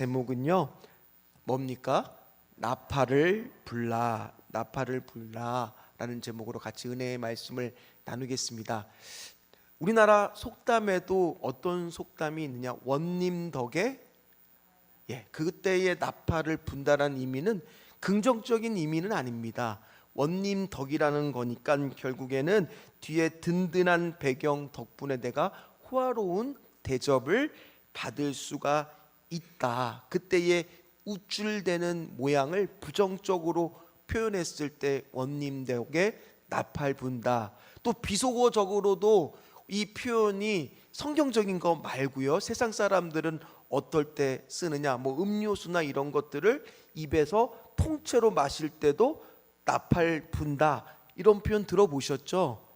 제목은요, 뭡니까? 나팔을 불라, 나팔을 불라 라는 제목으로 같이 은혜의 말씀을 나누겠습니다. 우리나라 속담에도 어떤 속담이 있느냐? 원님 덕에, 그때의 나팔을 분다라는 의미는 긍정적인 의미는 아닙니다. 원님 덕이라는 거니까 결국에는 뒤에 든든한 배경 덕분에 내가 호화로운 대접을 받을 수가 있다. 그때의 우쭐대는 모양을 부정적으로 표현했을 때 원님 덕에 나팔 분다. 또 비속어적으로도 이 표현이 성경적인 거 말고요, 세상 사람들은 어떨 때 쓰느냐, 음료수나 이런 것들을 입에서 통째로 마실 때도 나팔 분다, 이런 표현 들어보셨죠?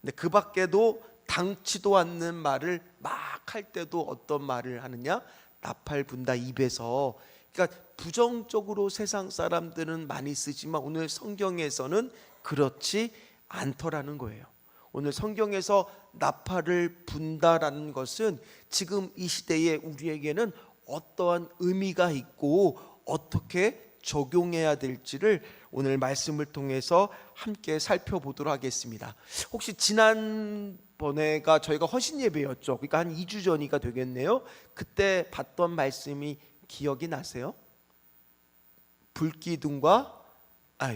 근데 그 밖에도 당치도 않는 말을 막 할 때도 어떤 말을 하느냐? 나팔 분다, 입에서. 그러니까 부정적으로 세상 사람들은 많이 쓰지만 오늘 성경에서는 그렇지 않더라는 거예요. 오늘 성경에서 나팔을 분다라는 것은 지금 이 시대에 우리에게는 어떠한 의미가 있고 어떻게 적용해야 될지를 오늘 말씀을 통해서 함께 살펴보도록 하겠습니다. 혹시 지난번에가 저희가 헌신 예배였죠. 그러니까 한 2주 전이가 되겠네요. 그때 봤던 말씀이 기억이 나세요? 불기둥과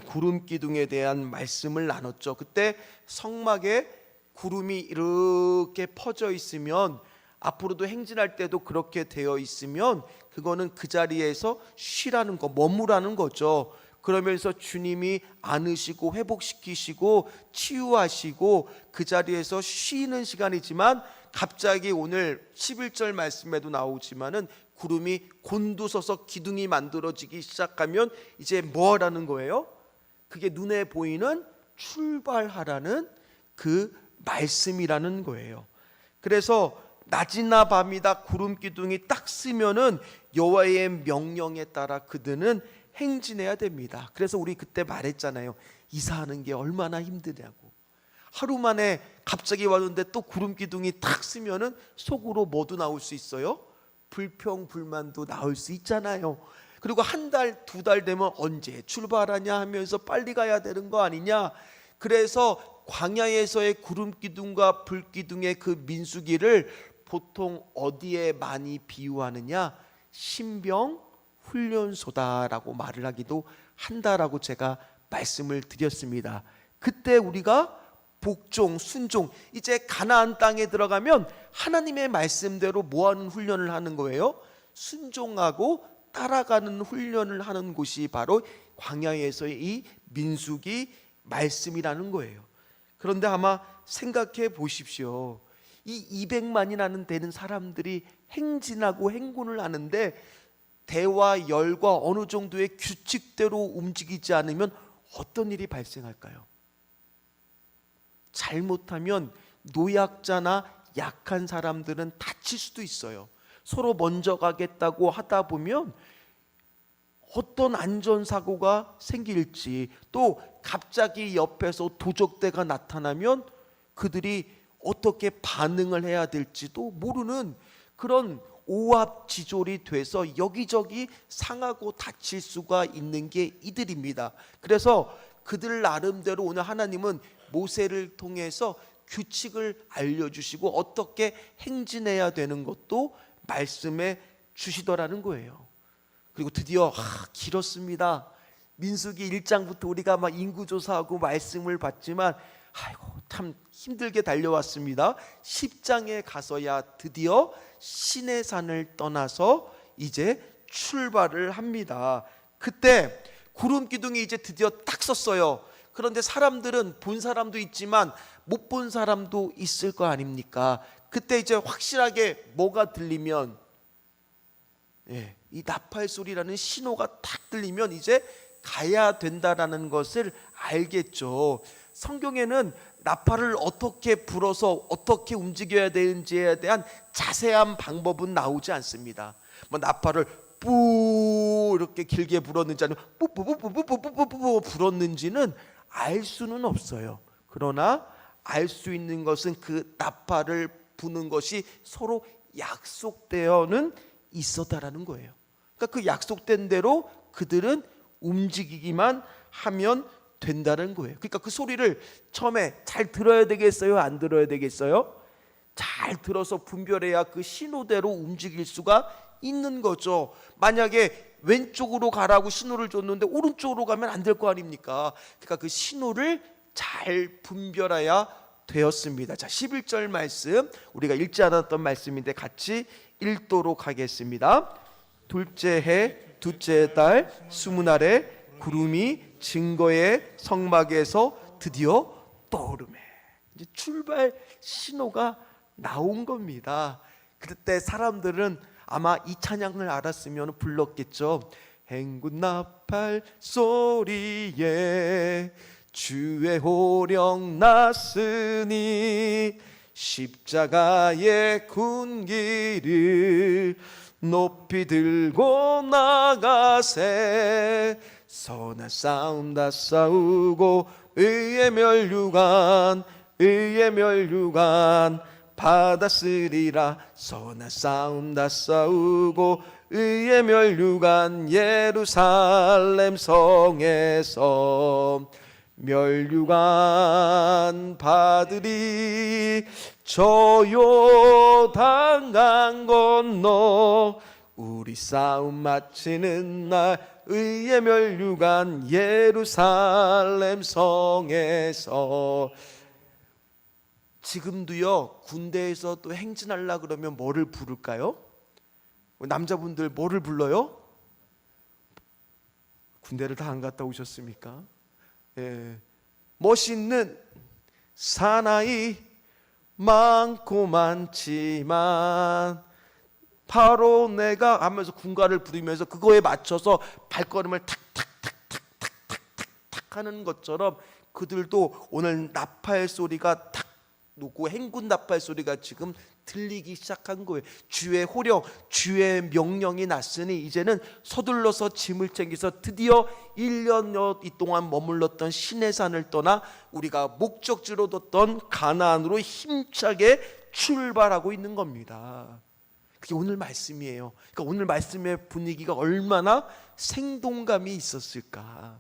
구름기둥에 대한 말씀을 나눴죠. 그때 성막에 구름이 이렇게 퍼져 있으면, 앞으로도 행진할 때도 그렇게 되어 있으면 그거는 그 자리에서 쉬라는 거, 머무라는 거죠. 그러면서 주님이 안으시고 회복시키시고 치유하시고 그 자리에서 쉬는 시간이지만, 갑자기 오늘 11절 말씀에도 나오지만은 구름이 곤두서서 기둥이 만들어지기 시작하면 이제 뭐라는 거예요? 그게 눈에 보이는 출발하라는 그 말씀이라는 거예요. 그래서 낮이나 밤이다 구름 기둥이 딱 쓰면은 여호와의 명령에 따라 그들은 행진해야 됩니다. 그래서 우리 그때 말했잖아요. 이사하는 게 얼마나 힘드냐고. 하루 만에 갑자기 왔는데 또 구름 기둥이 딱 쓰면은 속으로 뭐도 나올 수 있어요? 불평불만도 나올 수 있잖아요. 그리고 한 달, 2달 되면 언제 출발하냐 하면서 빨리 가야 되는 거 아니냐. 그래서 광야에서의 구름 기둥과 불 기둥의 그 민수기를 보통 어디에 많이 비유하느냐? 신병 훈련소다라고 말을 하기도 한다라고 제가 말씀을 드렸습니다. 그때 우리가 복종, 순종, 이제 가나안 땅에 들어가면 하나님의 말씀대로 뭐하는 훈련을 하는 거예요? 순종하고 따라가는 훈련을 하는 곳이 바로 광야에서의 이 민수기 말씀이라는 거예요. 그런데 아마 생각해 보십시오. 이 200만이라는 되는 사람들이 행진하고 행군을 하는데 대와 열과 어느 정도의 규칙대로 움직이지 않으면 어떤 일이 발생할까요? 잘못하면 노약자나 약한 사람들은 다칠 수도 있어요. 서로 먼저 가겠다고 하다 보면 어떤 안전사고가 생길지, 또 갑자기 옆에서 도적대가 나타나면 그들이 어떻게 반응을 해야 될지도 모르는 그런 오합지졸이 돼서 여기저기 상하고 다칠 수가 있는 게 이들입니다. 그래서 그들 나름대로 오늘 하나님은 모세를 통해서 규칙을 알려주시고 어떻게 행진해야 되는 것도 말씀해 주시더라는 거예요. 그리고 드디어 길었습니다. 민수기 1장부터 우리가 막 인구조사하고 말씀을 받지만 참 힘들게 달려왔습니다. 10장에 가서야 드디어 시내산을 떠나서 이제 출발을 합니다. 그때 구름 기둥이 이제 드디어 딱 섰어요. 그런데 사람들은 본 사람도 있지만 못 본 사람도 있을 거 아닙니까? 그때 이제 확실하게 뭐가 들리면, 이 나팔 소리라는 신호가 딱 들리면 이제 가야 된다라는 것을 알겠죠. 성경에는 나팔을 어떻게 불어서 어떻게 움직여야 되는지에 대한 자세한 방법은 나오지 않습니다. 나팔을 뿌 이렇게 길게 불었는지 아니면 뿌뿌뿌뿌뿌뿌뿌뿌 불었는지는 알 수는 없어요. 그러나 알 수 있는 것은 그 나팔을 부는 것이 서로 약속되어는 있었다라는 거예요. 그러니까 그 약속된 대로 그들은 움직이기만 하면 된다는 거예요. 그러니까 그 소리를 처음에 잘 들어야 되겠어요? 안 들어야 되겠어요? 잘 들어서 분별해야 그 신호대로 움직일 수가 있는 거죠. 만약에 왼쪽으로 가라고 신호를 줬는데 오른쪽으로 가면 안 될 거 아닙니까? 그러니까 그 신호를 잘 분별해야 되었습니다. 자, 11절 말씀 우리가 읽지 않았던 말씀인데 같이 읽도록 하겠습니다. 둘째 해 둘째 달 스무 날에 구름이 증거의 성막에서 드디어 떠오르매. 이제 출발 신호가 나온 겁니다. 그때 사람들은 아마 이 찬양을 알았으면 불렀겠죠. 행군 나팔 소리에 주의 호령 났으니 십자가의 군기를 높이 들고 나가세. 선한 싸움 다 싸우고 의의 면류관 받았으리라. 선한 싸움 다 싸우고 의의 면류관 예루살렘 성에서 면류관 받으리. 저 요단 강 건너 우리 싸움 마치는 날 의의 면류관 예루살렘 성에서. 지금도요 군대에서 또 행진하려 그러면 뭐를 부를까요? 남자분들 뭐를 불러요? 군대를 다 안 갔다 오셨습니까? 예. 멋있는 사나이 많고 많지만 바로 내가 하면서 군가를 부르면서 그거에 맞춰서 발걸음을 탁탁탁탁탁탁탁 하는 것처럼 그들도 오늘 나팔 소리가 탁 놓고 행군 나팔 소리가 지금 들리기 시작한 거예요. 주의 호령, 주의 명령이 났으니 이제는 서둘러서 짐을 챙겨서 드디어 1년여 동안 머물렀던 시내산을 떠나 우리가 목적지로 뒀던 가나안으로 힘차게 출발하고 있는 겁니다. 그게 오늘 말씀이에요. 그러니까 오늘 말씀의 분위기가 얼마나 생동감이 있었을까,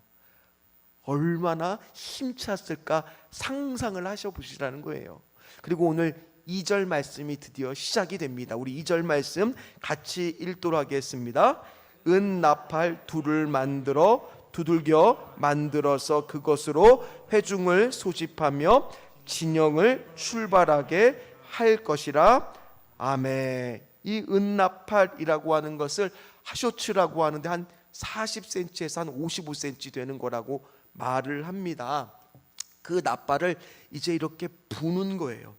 얼마나 힘찼을까 상상을 하셔보시라는 거예요. 그리고 오늘 2절 말씀이 드디어 시작이 됩니다. 우리 2절 말씀 같이 읽도록 하겠습니다. 은 나팔 둘을 만들어 두들겨 만들어서 그것으로 회중을 소집하며 진영을 출발하게 할 것이라. 아멘. 이 은나팔이라고 하는 것을 하쇼츠라고 하는데 한 40cm에서 한 55cm 되는 거라고 말을 합니다. 그 나팔을 이제 이렇게 부는 거예요.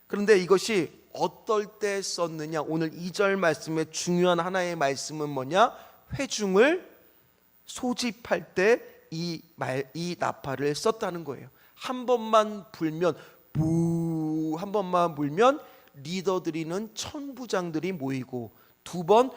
그런데 이것이 어떨 때 썼느냐? 오늘 2절 말씀의 중요한 하나의 말씀은 뭐냐? 회중을 소집할 때 이 나팔을 썼다는 거예요. 한 번만 불면 부, 한 번만 불면 리더들이는 천부장들이 모이고, 두 번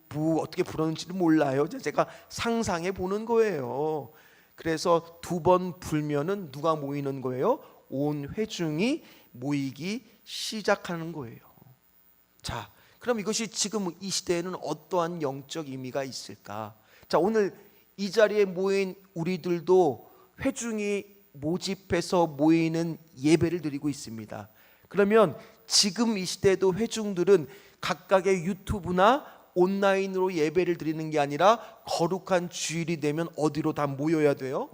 부 어떻게 부르는지를 몰라요. 제가 상상해 보는 거예요. 그래서 두 번 불면은 누가 모이는 거예요? 온 회중이 모이기 시작하는 거예요. 자, 그럼 이것이 지금 이 시대에는 어떠한 영적 의미가 있을까? 자, 오늘 이 자리에 모인 우리들도 회중이 모집해서 모이는 예배를 드리고 있습니다. 그러면 지금 이 시대에도 회중들은 각각의 유튜브나 온라인으로 예배를 드리는 게 아니라 거룩한 주일이 되면 어디로 다 모여야 돼요?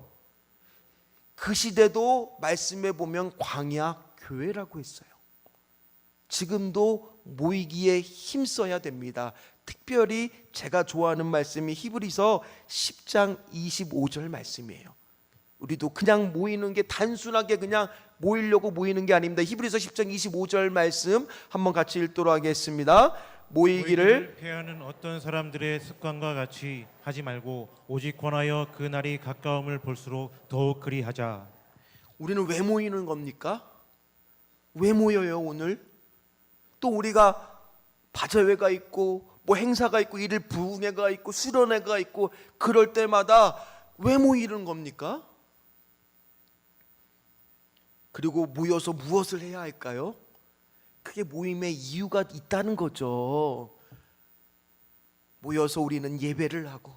그 시대도 말씀에 보면 광야 교회라고 했어요. 지금도 모이기에 힘써야 됩니다. 특별히 제가 좋아하는 말씀이 히브리서 10장 25절 말씀이에요. 우리도 그냥 모이는 게 단순하게 그냥 모이려고 모이는 게 아닙니다. 히브리서 10장 25절 말씀 한번 같이 읽도록 하겠습니다. 모이기를 패하는 어떤 사람들의 습관과 같이 하지 말고 오직 권하여 그 날이 가까움을 볼수록 더욱 그리하자. 우리는 왜 모이는 겁니까? 왜 모여요 오늘? 또 우리가 바자회가 있고 뭐 행사가 있고 일일 부흥회가 있고 수련회가 있고 그럴 때마다 왜 모이는 겁니까? 그리고 모여서 무엇을 해야 할까요? 그게 모임의 이유가 있다는 거죠. 모여서 우리는 예배를 하고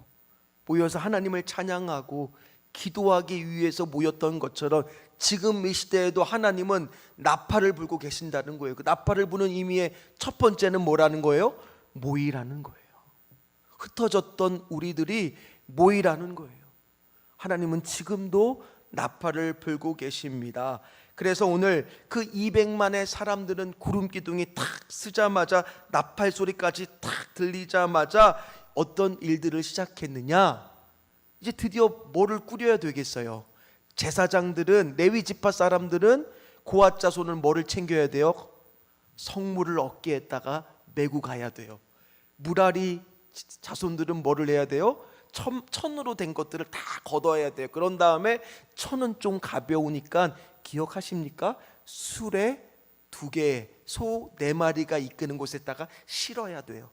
모여서 하나님을 찬양하고 기도하기 위해서 모였던 것처럼 지금 이 시대에도 하나님은 나팔을 불고 계신다는 거예요. 그 나팔을 부는 의미의 첫 번째는 뭐라는 거예요? 모이라는 거예요. 흩어졌던 우리들이 모이라는 거예요. 하나님은 지금도 나팔을 불고 계십니다. 그래서 오늘 그 200만의 사람들은 구름 기둥이 탁 쓰자마자 나팔 소리까지 탁 들리자마자 어떤 일들을 시작했느냐? 이제 드디어 뭐를 꾸려야 되겠어요? 제사장들은, 레위 지파 사람들은 고앗 자손은 뭐를 챙겨야 돼요? 성물을 어깨에다가 메고 가야 돼요. 무라리 자손들은 뭐를 해야 돼요? 천으로 된 것들을 다 걷어야 돼요. 그런 다음에 천은 좀 가벼우니까 기억하십니까? 수레 2개, 소 4마리가 이끄는 곳에다가 실어야 돼요.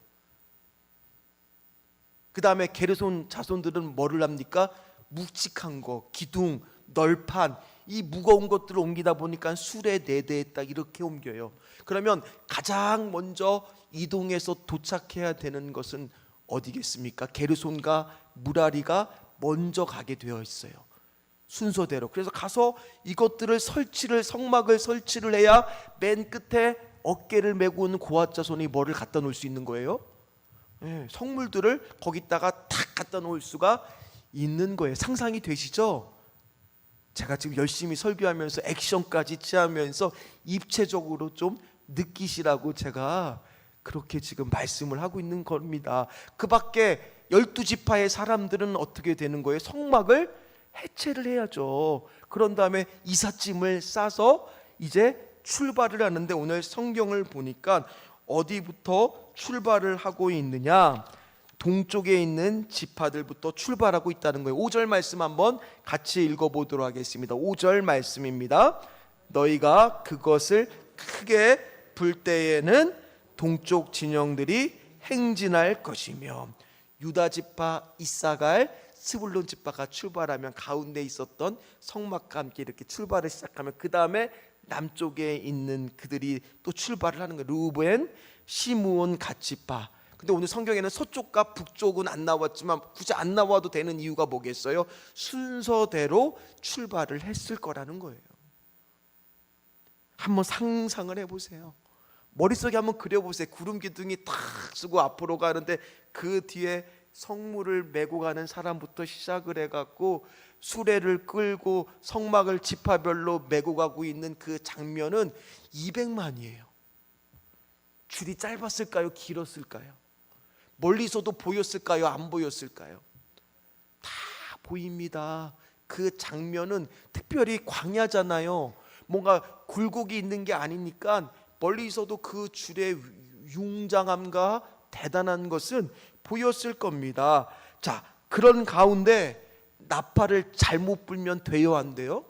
그 다음에 게르손 자손들은 뭐를 합니까? 묵직한 거, 기둥, 널판, 이 무거운 것들을 옮기다 보니까 수레 4대에 딱 이렇게 옮겨요. 그러면 가장 먼저 이동해서 도착해야 되는 것은 어디겠습니까? 게르손과 무라리가 먼저 가게 되어 있어요. 순서대로. 그래서 가서 이것들을 성막을 설치를 해야 맨 끝에 어깨를 메고 있는 고앗 자손이 뭐를 갖다 놓을 수 있는 거예요? 성물들을 거기다가 탁 갖다 놓을 수가 있는 거예요. 상상이 되시죠? 제가 지금 열심히 설교하면서 액션까지 취하면서 입체적으로 좀 느끼시라고 제가 그렇게 지금 말씀을 하고 있는 겁니다. 그 밖에 12지파의 사람들은 어떻게 되는 거예요? 성막을 해체를 해야죠. 그런 다음에 이삿짐을 싸서 이제 출발을 하는데 오늘 성경을 보니까 어디부터 출발을 하고 있느냐? 동쪽에 있는 지파들부터 출발하고 있다는 거예요. 5절 말씀 한번 같이 읽어보도록 하겠습니다. 5절 말씀입니다. 너희가 그것을 크게 불 때에는 동쪽 진영들이 행진할 것이며 유다 지파, 이사갈, 스불론 지파가 출발하면 가운데 있었던 성막과 함께 이렇게 출발을 시작하면 그 다음에 남쪽에 있는 그들이 또 출발을 하는 거예요. 루벤, 시므온, 갓 지파. 근데 오늘 성경에는 서쪽과 북쪽은 안 나왔지만 굳이 안 나와도 되는 이유가 뭐겠어요? 순서대로 출발을 했을 거라는 거예요. 한번 상상을 해보세요. 머릿속에 한번 그려보세요. 구름 기둥이 탁 쓰고 앞으로 가는데 그 뒤에 성물을 메고 가는 사람부터 시작을 해갖고 수레를 끌고 성막을 지파별로 메고 가고 있는 그 장면은 200만이에요. 줄이 짧았을까요? 길었을까요? 멀리서도 보였을까요? 안 보였을까요? 다 보입니다. 그 장면은 특별히 광야잖아요. 뭔가 굴곡이 있는 게 아니니까 멀리서도 그 줄의 웅장함과 대단한 것은 보였을 겁니다. 자, 그런 가운데 나팔을 잘못 불면 돼요, 안 돼요?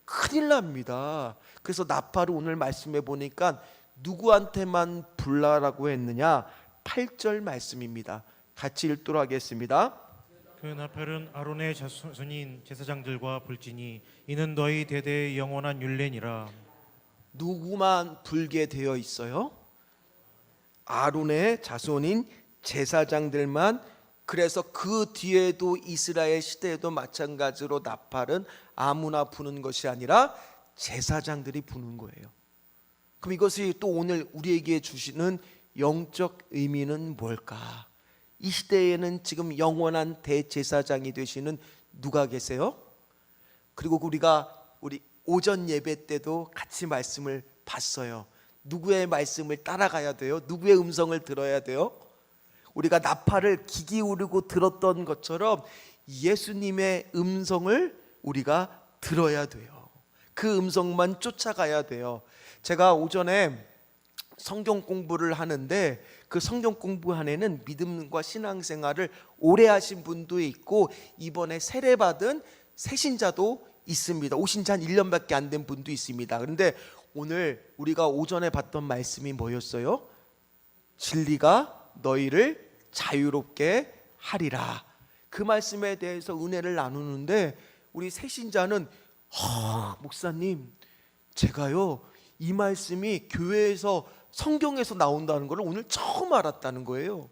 큰일 납니다. 그래서 나팔을 오늘 말씀해 보니까 누구한테만 불라라고 했느냐? 8절 말씀입니다. 같이 읽도록 하겠습니다. 그 나팔은 아론의 자손인 제사장들과 불지니 이는 너희 대대의 영원한 율례니라. 누구만 불게 되어 있어요? 아론의 자손인 제사장들만. 그래서 그 뒤에도 이스라엘 시대에도 마찬가지로 나팔은 아무나 부는 것이 아니라 제사장들이 부는 거예요. 그럼 이것이 또 오늘 우리에게 주시는 영적 의미는 뭘까? 이 시대에는 지금 영원한 대제사장이 되시는 누가 계세요? 그리고 우리 오전 예배 때도 같이 말씀을 봤어요. 누구의 말씀을 따라가야 돼요? 누구의 음성을 들어야 돼요? 우리가 나팔을 귀 기울이고 들었던 것처럼 예수님의 음성을 우리가 들어야 돼요. 그 음성만 쫓아가야 돼요. 제가 오전에 성경 공부를 하는데 그 성경 공부 안에는 믿음과 신앙생활을 오래 하신 분도 있고 이번에 세례받은 새신자도 있습니다. 오신 지 한 1년밖에 안 된 분도 있습니다. 그런데 오늘 우리가 오전에 봤던 말씀이 뭐였어요? 진리가 너희를 자유롭게 하리라. 그 말씀에 대해서 은혜를 나누는데 우리 새신자는 목사님, 제가요 이 말씀이 교회에서 성경에서 나온다는 걸 오늘 처음 알았다는 거예요.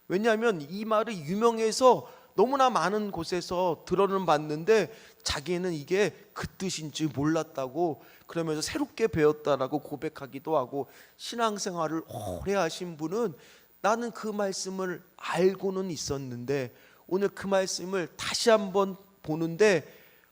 왜냐하면 이 말이 유명해서 너무나 많은 곳에서 들어는 봤는데 자기는 이게 그 뜻인지 몰랐다고, 그러면서 새롭게 배웠다라고 고백하기도 하고, 신앙생활을 오래 하신 분은 나는 그 말씀을 알고는 있었는데 오늘 그 말씀을 다시 한번 보는데,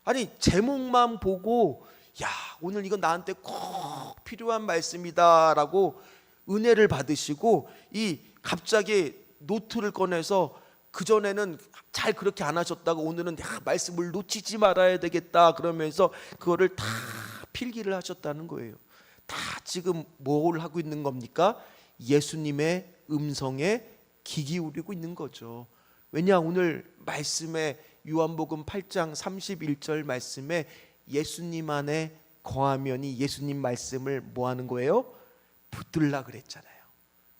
아니 제목만 보고 야, 오늘 이건 나한테 꼭 필요한 말씀이다라고 은혜를 받으시고, 이 갑자기 노트를 꺼내서 그전에는 잘 그렇게 안 하셨다가 오늘은 야, 말씀을 놓치지 말아야 되겠다 그러면서 그거를 다 필기를 하셨다는 거예요. 다 지금 뭘 하고 있는 겁니까? 예수님의 음성에 귀 기울이고 있는 거죠. 왜냐, 오늘 말씀에 요한복음 8장 31절 말씀에 예수님 안에 거하면이 예수님 말씀을 뭐 하는 거예요? 붙들라 그랬잖아요.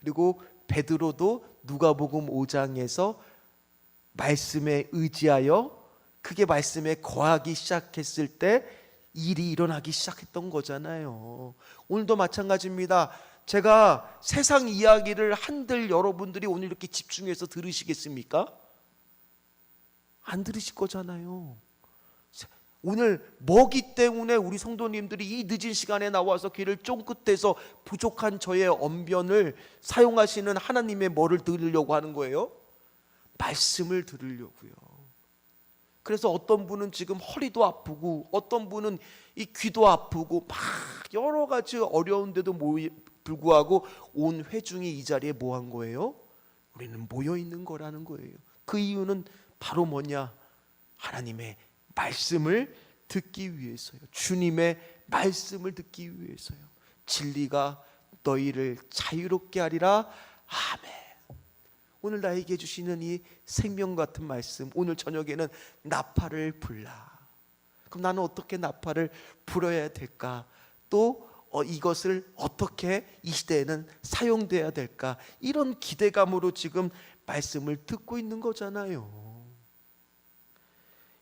그리고 베드로도 누가복음 5장에서 말씀에 의지하여 그게 말씀에 거하기 시작했을 때 일이 일어나기 시작했던 거잖아요. 오늘도 마찬가지입니다. 제가 세상 이야기를 한들 여러분들이 오늘 이렇게 집중해서 들으시겠습니까? 안 들으실 거잖아요. 오늘 뭐기 때문에 우리 성도님들이 이 늦은 시간에 나와서 귀를 쫑긋해서 부족한 저의 언변을 사용하시는 하나님의 뭐를 들으려고 하는 거예요? 말씀을 들으려고요. 그래서 어떤 분은 지금 허리도 아프고 어떤 분은 이 귀도 아프고 막 여러 가지 어려운데도 불구하고 온 회중이 이 자리에 뭐 한 거예요? 우리는 모여 있는 거라는 거예요. 그 이유는 바로 뭐냐? 하나님의 말씀을 듣기 위해서요. 주님의 말씀을 듣기 위해서요. 진리가 너희를 자유롭게 하리라. 아멘. 오늘 나에게 주시는 이 생명 같은 말씀, 오늘 저녁에는 나팔을 불라. 그럼 나는 어떻게 나팔을 불어야 될까? 또 이것을 어떻게 이 시대에는 사용돼야 될까? 이런 기대감으로 지금 말씀을 듣고 있는 거잖아요.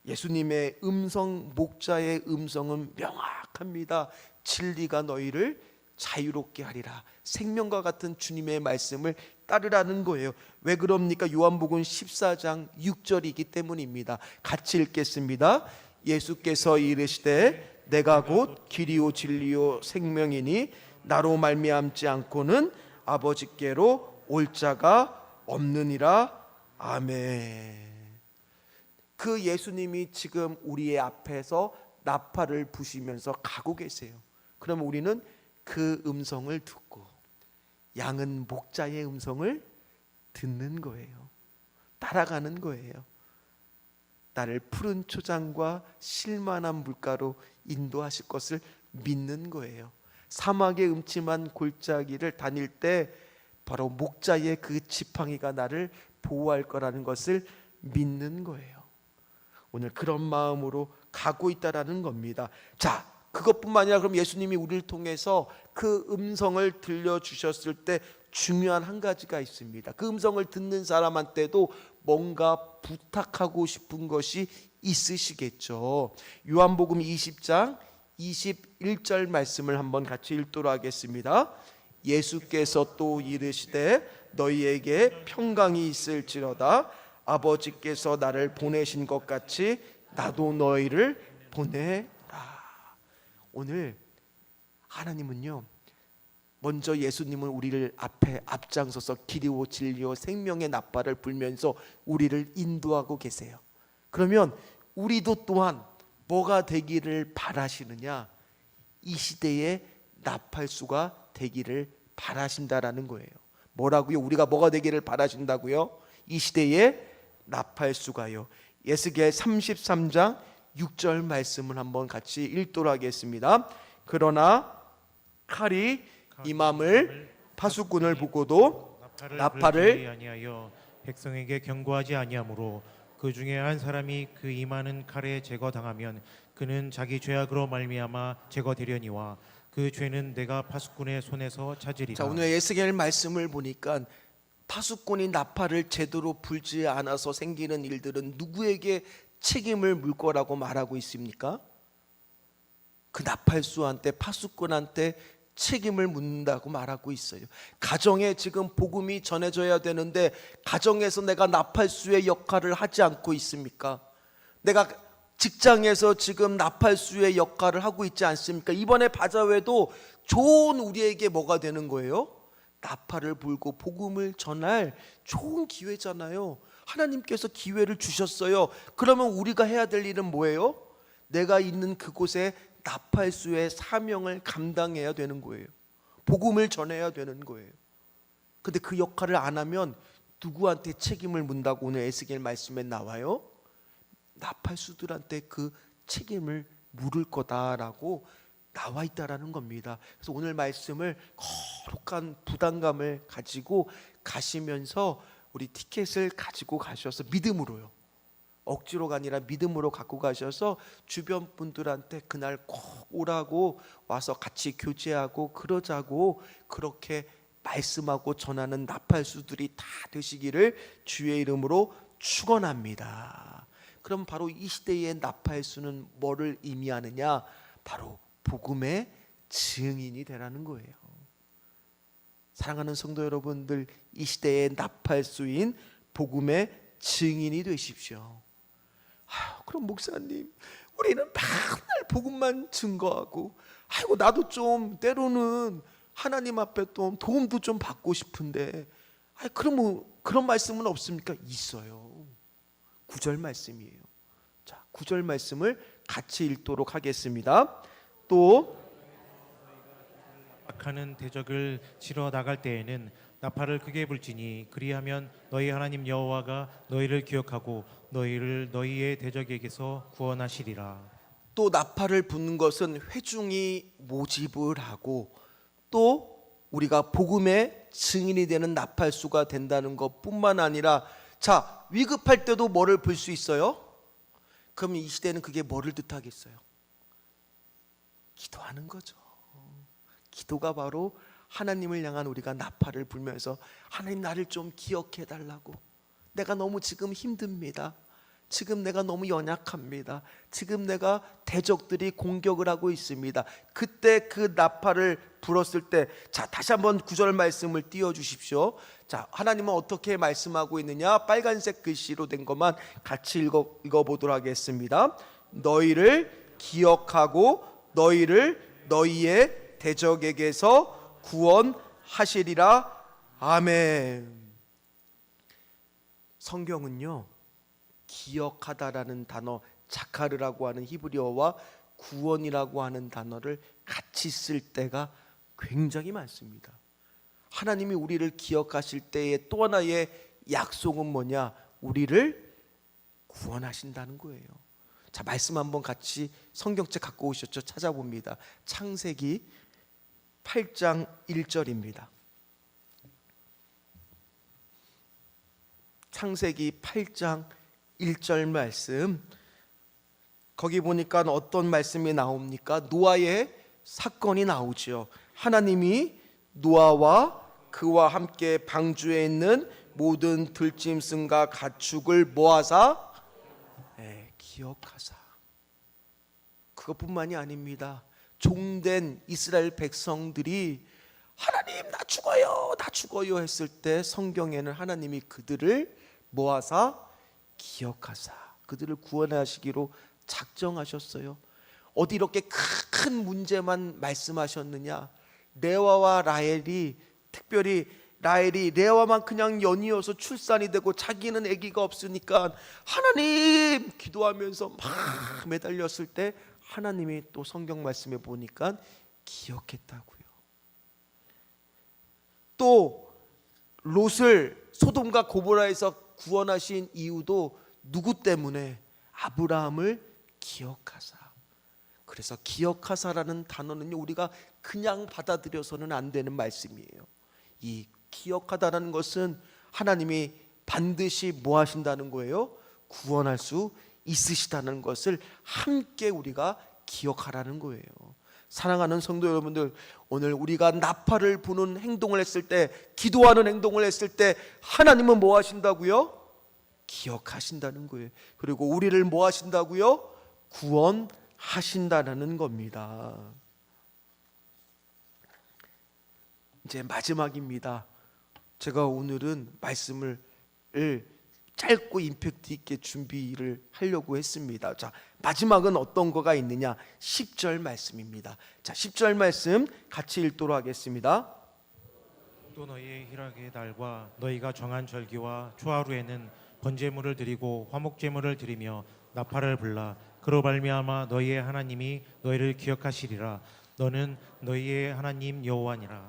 예수님의 음성, 목자의 음성은 명확합니다. 진리가 너희를 자유롭게 하리라. 생명과 같은 주님의 말씀을 따르라는 거예요. 왜 그럽니까? 요한복음 14장 6절이기 때문입니다. 같이 읽겠습니다. 예수께서 이르시되 내가 곧 길이요 진리요 생명이니 나로 말미암지 않고는 아버지께로 올 자가 없느니라. 아멘. 그 예수님이 지금 우리의 앞에서 나팔을 부시면서 가고 계세요. 그럼 우리는 그 음성을 듣고 양은 목자의 음성을 듣는 거예요. 따라가는 거예요. 나를 푸른 초장과 실만한 물가로 인도하실 것을 믿는 거예요. 사막의 음침한 골짜기를 다닐 때 바로 목자의 그 지팡이가 나를 보호할 거라는 것을 믿는 거예요. 오늘 그런 마음으로 가고 있다라는 겁니다. 자, 그것뿐만 아니라 그럼 예수님이 우리를 통해서 그 음성을 들려주셨을 때 중요한 한 가지가 있습니다. 그 음성을 듣는 사람한테도 뭔가 부탁하고 싶은 것이 있으시겠죠. 요한복음 20장 21절 말씀을 한번 같이 읽도록 하겠습니다. 예수께서 또 이르시되 너희에게 평강이 있을지로다. 아버지께서 나를 보내신 것 같이 나도 너희를 보내라. 오늘 하나님은요, 먼저 예수님은 우리를 앞에 앞장서서 길이요 진리요 생명의 나팔을 불면서 우리를 인도하고 계세요. 그러면 우리도 또한 뭐가 되기를 바라시느냐? 이 시대의 나팔수가 되기를 바라신다라는 거예요. 뭐라고요? 우리가 뭐가 되기를 바라신다고요? 이 시대의 나팔수가요. 에스겔 33장 6절 말씀을 한번 같이 읽도록 하겠습니다. 그러나 칼이 임함을 파수꾼을 보고도 나팔을 아니하여 백성에게 경고하지 아니하므로 그 중에 한 사람이 그 임하는 칼에 제거당하면 그는 자기 죄악으로 말미암아 제거되려니와 그 죄는 내가 파수꾼의 손에서 찾으리라. 자, 오늘 에스겔 말씀을 보니까 파수꾼이 나팔을 제대로 불지 않아서 생기는 일들은 누구에게 책임을 물 거라고 말하고 있습니까? 그 나팔수한테, 파수꾼한테 책임을 묻는다고 말하고 있어요. 가정에 지금 복음이 전해져야 되는데 가정에서 내가 나팔수의 역할을 하지 않고 있습니까? 내가 직장에서 지금 나팔수의 역할을 하고 있지 않습니까? 이번에 바자회도 좋은 우리에게 뭐가 되는 거예요? 나팔을 불고 복음을 전할 좋은 기회잖아요. 하나님께서 기회를 주셨어요. 그러면 우리가 해야 될 일은 뭐예요? 내가 있는 그곳에 나팔수의 사명을 감당해야 되는 거예요. 복음을 전해야 되는 거예요. 근데 그 역할을 안 하면 누구한테 책임을 묻는다고 오늘 에스겔 말씀에 나와요? 나팔수들한테 그 책임을 물을 거다라고 나와 있다라는 겁니다. 그래서 오늘 말씀을 거룩한 부담감을 가지고 가시면서 우리 티켓을 가지고 가셔서 믿음으로요. 억지로가 아니라 믿음으로 갖고 가셔서 주변 분들한테 그날 꼭 오라고 와서 같이 교제하고 그러자고 그렇게 말씀하고 전하는 나팔수들이 다 되시기를 주의 이름으로 축원합니다. 그럼 바로 이 시대의 나팔수는 뭐를 의미하느냐? 바로 복음의 증인이 되라는 거예요. 사랑하는 성도 여러분들, 이 시대의 나팔수인 복음의 증인이 되십시오. 그럼 목사님, 우리는 맨날 복음만 증거하고, 아이고 나도 좀 때로는 하나님 앞에 또 도움도 좀 받고 싶은데, 그럼 그런 말씀은 없습니까? 있어요. 9절 말씀이에요. 자, 9절 말씀을 같이 읽도록 하겠습니다. 또 악하는 대적을 치러 나갈 때에는 나팔을 크게 불지니 그리하면 너희 하나님 여호와가 너희를 기억하고 너희를 너희의 대적에게서 구원하시리라. 또 나팔을 부는 것은 회중이 모집을 하고 또 우리가 복음의 증인이 되는 나팔수가 된다는 것뿐만 아니라, 자, 위급할 때도 뭐를 불 수 있어요? 그럼 이 시대는 그게 뭐를 뜻하겠어요? 기도하는 거죠. 기도가 바로 하나님을 향한 우리가 나팔을 불면서 하나님 나를 좀 기억해 달라고, 내가 너무 지금 힘듭니다. 지금 내가 너무 연약합니다. 지금 내가 대적들이 공격을 하고 있습니다. 그때 그 나팔을 불었을 때, 자, 다시 한번 9절 말씀을 띄워 주십시오. 자, 하나님은 어떻게 말씀하고 있느냐? 빨간색 글씨로 된 것만 같이 읽어보도록 하겠습니다. 너희를 기억하고 너희를 너희의 대적에게서 구원하시리라. 아멘. 성경은요, 기억하다라는 단어, 자카르라고 하는 히브리어와 구원이라고 하는 단어를 같이 쓸 때가 굉장히 많습니다. 하나님이 우리를 기억하실 때의 또 하나의 약속은 뭐냐? 우리를 구원하신다는 거예요. 자, 말씀 한번 같이 성경책 갖고 오셨죠? 찾아봅니다. 창세기 8장 1절입니다. 창세기 8장 1절 말씀, 거기 보니까 어떤 말씀이 나옵니까? 노아의 사건이 나오죠. 하나님이 노아와 그와 함께 방주에 있는 모든 들짐승과 가축을 모아사 기억하사. 그것뿐만이 아닙니다. 종된 이스라엘 백성들이 하나님 나 죽어요 했을 때 성경에는 하나님이 그들을 모아사 기억하사 그들을 구원하시기로 작정하셨어요. 어디 이렇게 큰 문제만 말씀하셨느냐? 레와와 라헬이, 특별히 라헬이 레와만 그냥 연이어서 출산이 되고 자기는 아기가 없으니까 하나님 기도하면서 막 매달렸을 때 하나님이 또 성경 말씀에 보니까 기억했다고요. 또 롯을 소돔과 고모라에서 구원하신 이유도 누구 때문에? 아브라함을 기억하사. 그래서 기억하사라는 단어는 우리가 그냥 받아들여서는 안 되는 말씀이에요. 이 기억하다라는 것은 하나님이 반드시 뭐 하신다는 거예요? 구원할 수 있으시다는 것을 함께 우리가 기억하라는 거예요. 사랑하는 성도 여러분들, 오늘 우리가 나팔을 부는 행동을 했을 때, 기도하는 행동을 했을 때 하나님은 뭐 하신다고요? 기억하신다는 거예요. 그리고 우리를 뭐 하신다고요? 구원하신다는 겁니다. 이제 마지막입니다. 제가 오늘은 말씀을 짧고 임팩트 있게 준비를 하려고 했습니다. 자, 마지막은 어떤 거가 있느냐? 10절 말씀입니다. 자, 10절 말씀 같이 읽도록 하겠습니다. 또 너희의 희락의 날과 너희가 정한 절기와 초하루에는 번제물을 드리고 화목제물을 드리며 나팔을 불라 그로 말미암아 너희의 하나님이 너희를 기억하시리라. 너는 너희의 하나님 여호와니라.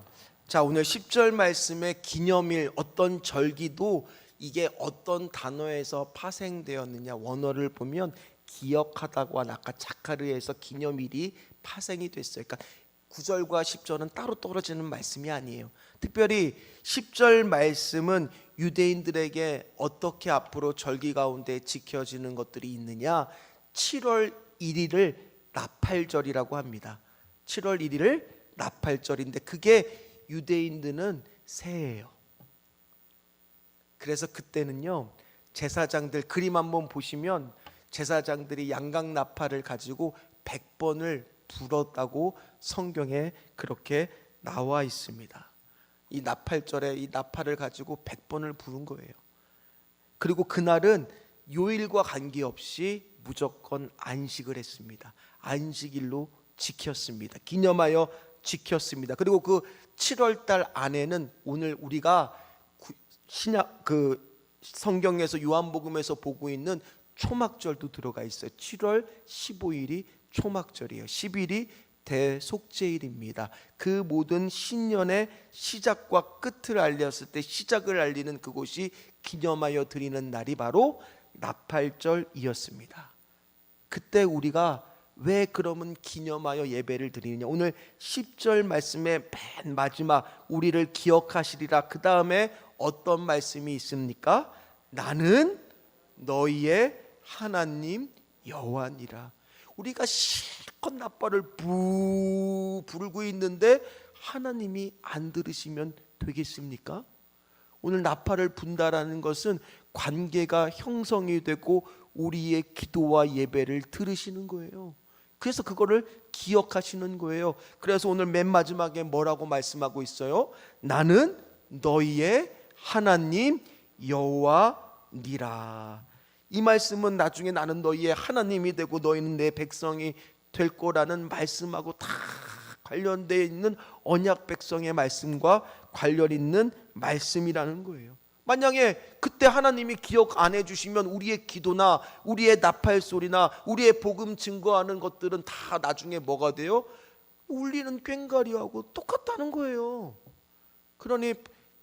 자, 오늘 10절 말씀의 기념일, 어떤 절기도 이게 어떤 단어에서 파생되었느냐, 원어를 보면 기억하다고 한 아까 자카르에서 기념일이 파생이 됐어요. 그러니까 9절과 10절은 따로 떨어지는 말씀이 아니에요. 특별히 10절 말씀은 유대인들에게 어떻게 앞으로 절기 가운데 지켜지는 것들이 있느냐, 7월 1일을 나팔절이라고 합니다. 7월 1일을 나팔절인데 그게 유대인들은 새해예요. 그래서 그때는요, 제사장들 그림 한번 보시면 제사장들이 양각 나팔을 가지고 100번을 불었다고 성경에 그렇게 나와 있습니다. 이 나팔절에 이 나팔을 가지고 100번을 부른 거예요. 그리고 그날은 요일과 관계없이 무조건 안식을 했습니다. 안식일로 지켰습니다. 기념하여 지켰습니다. 그리고 그 7월 달 안에는 오늘 우리가 신약 성경에서 요한복음에서 보고 있는 초막절도 들어가 있어요. 7월 15일이 초막절이에요. 10일이 대속죄일입니다. 그 모든 신년의 시작과 끝을 알렸을 때 시작을 알리는 그곳이 기념하여 드리는 날이 바로 나팔절이었습니다. 그때 우리가 왜 그러면 기념하여 예배를 드리느냐? 오늘 10절 말씀의 맨 마지막 우리를 기억하시리라. 그 다음에 어떤 말씀이 있습니까? 나는 너희의 하나님 여호와니라. 우리가 실컷 나팔을 부르고 있는데 하나님이 안 들으시면 되겠습니까? 오늘 나팔을 분다라는 것은 관계가 형성이 되고 우리의 기도와 예배를 들으시는 거예요. 그래서 그거를 기억하시는 거예요. 그래서 오늘 맨 마지막에 뭐라고 말씀하고 있어요? 나는 너희의 하나님 여호와니라. 이 말씀은 나중에 나는 너희의 하나님이 되고 너희는 내 백성이 될 거라는 말씀하고 다 관련되어 있는 언약 백성의 말씀과 관련 있는 말씀이라는 거예요. 만약에 그때 하나님이 기억 안 해주시면 우리의 기도나 우리의 나팔 소리나 우리의 복음 증거하는 것들은 다 나중에 뭐가 돼요? 울리는 꽹과리하고 똑같다는 거예요. 그러니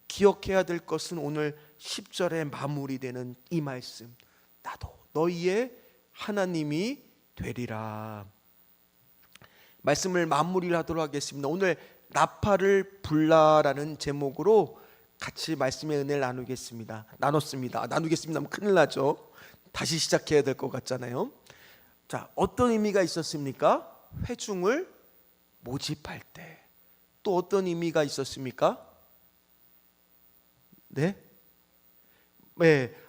기억해야 될 것은 오늘 10절에 마무리되는 이 말씀, 나도 너희의 하나님이 되리라. 말씀을 마무리를 하도록 하겠습니다. 오늘 나팔을 불라라는 제목으로 같이 말씀의 은혜를 나누겠습니다. 나누겠습니다 하면 큰일 나죠. 다시 시작해야 될 것 같잖아요. 자, 어떤 의미가 있었습니까? 회중을 모집할 때. 또 어떤 의미가 있었습니까? 네,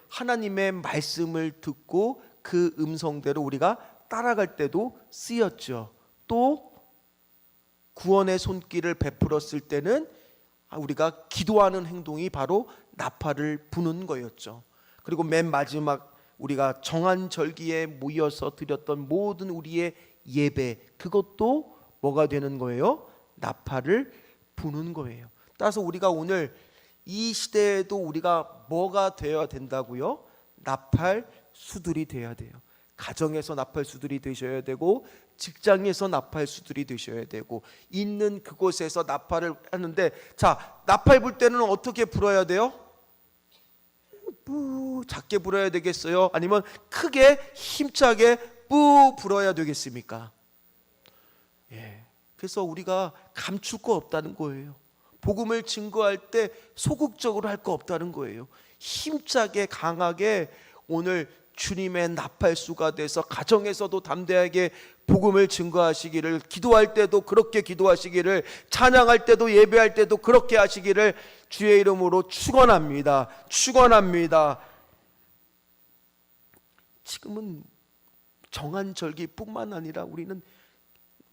하나님의 말씀을 듣고 그 음성대로 우리가 따라갈 때도 쓰였죠. 또 구원의 손길을 베풀었을 때는 우리가 기도하는 행동이 바로 나팔을 부는 거였죠. 그리고 맨 마지막 우리가 정한 절기에 모여서 드렸던 모든 우리의 예배, 그것도 뭐가 되는 거예요? 나팔을 부는 거예요. 따라서 우리가 오늘 이 시대에도 우리가 뭐가 되어야 된다고요? 나팔 수들이 돼야 돼요. 가정에서 나팔 수들이 되셔야 되고, 직장에서 나팔 수들이 되셔야 되고, 있는 그곳에서 나팔을 하는데, 자, 나팔 불 때는 어떻게 불어야 돼요? 뿌 작게 불어야 되겠어요? 아니면 크게 힘차게 뿌 불어야 되겠습니까? 그래서 우리가 감출 거 없다는 거예요. 복음을 증거할 때 소극적으로 할 거 없다는 거예요. 힘차게 강하게 오늘 주님의 나팔수가 돼서 가정에서도 담대하게 복음을 증거하시기를, 기도할 때도 그렇게 기도하시기를, 찬양할 때도 예배할 때도 그렇게 하시기를 주의 이름으로 축원합니다. 축원합니다. 지금은 정한 절기뿐만 아니라 우리는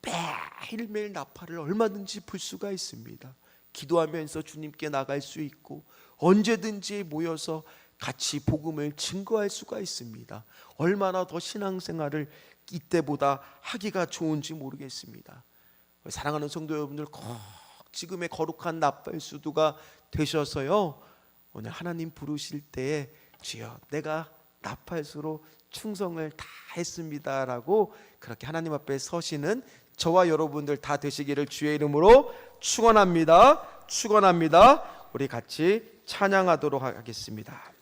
매일매일 나팔을 얼마든지 불 수가 있습니다. 기도하면서 주님께 나갈 수 있고 언제든지 모여서 같이 복음을 증거할 수가 있습니다. 얼마나 더 신앙생활을 이때보다 하기가 좋은지 모르겠습니다. 사랑하는 성도 여러분들, 꼭 지금의 거룩한 나팔수두가 되셔서요, 오늘 하나님 부르실 때에 주여 내가 나팔수로 충성을 다 했습니다라고 그렇게 하나님 앞에 서시는 저와 여러분들 다 되시기를 주의 이름으로 축원합니다. 축원합니다. 우리 같이 찬양하도록 하겠습니다.